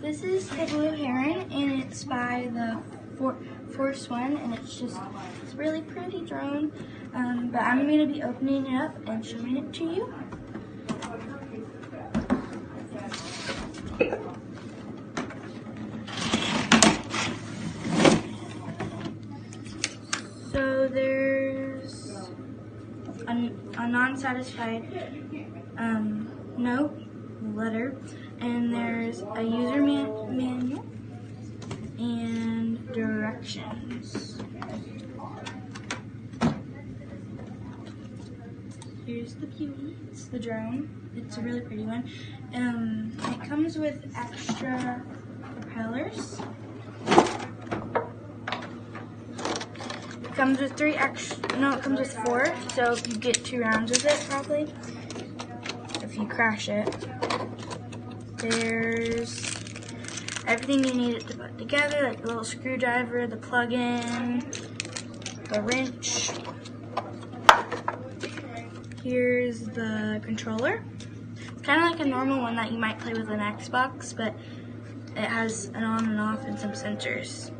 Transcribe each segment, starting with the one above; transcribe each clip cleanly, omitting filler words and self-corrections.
This is the Blue Heron, and it's by the Force One, and it's a really pretty drone. But I'm going to be opening it up and showing it to you. So there's a non-satisfied note, letter, and there's a user manual and directions. Here's the beauty. It's the drone. It's a really pretty one. It comes with extra propellers. It comes with it comes with 4, so if you get 2 rounds with it, probably, if you crash it. There's everything you need it to put together, like the little screwdriver, the plug-in, the wrench. Here's the controller. It's kind of like a normal one that you might play with an Xbox, but it has an on and off and some sensors.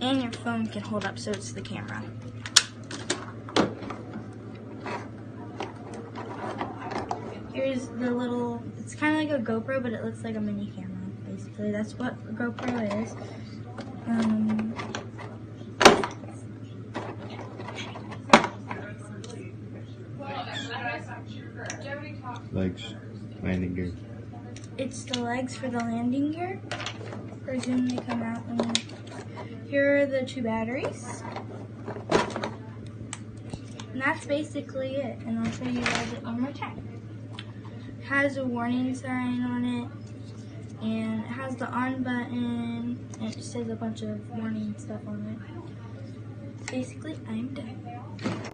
And your phone can hold up, so it's the camera. Here's the little, it's kind of like a GoPro, but it looks like a mini camera, basically. That's what a GoPro is. Legs, landing gear. It's the legs for the landing gear. Presume they come out. And here are the 2 batteries. And that's basically it. And I'll show you guys it one more time. It has a warning sign on it, and it has the on button, and it says a bunch of warning stuff on it. Basically, I'm done.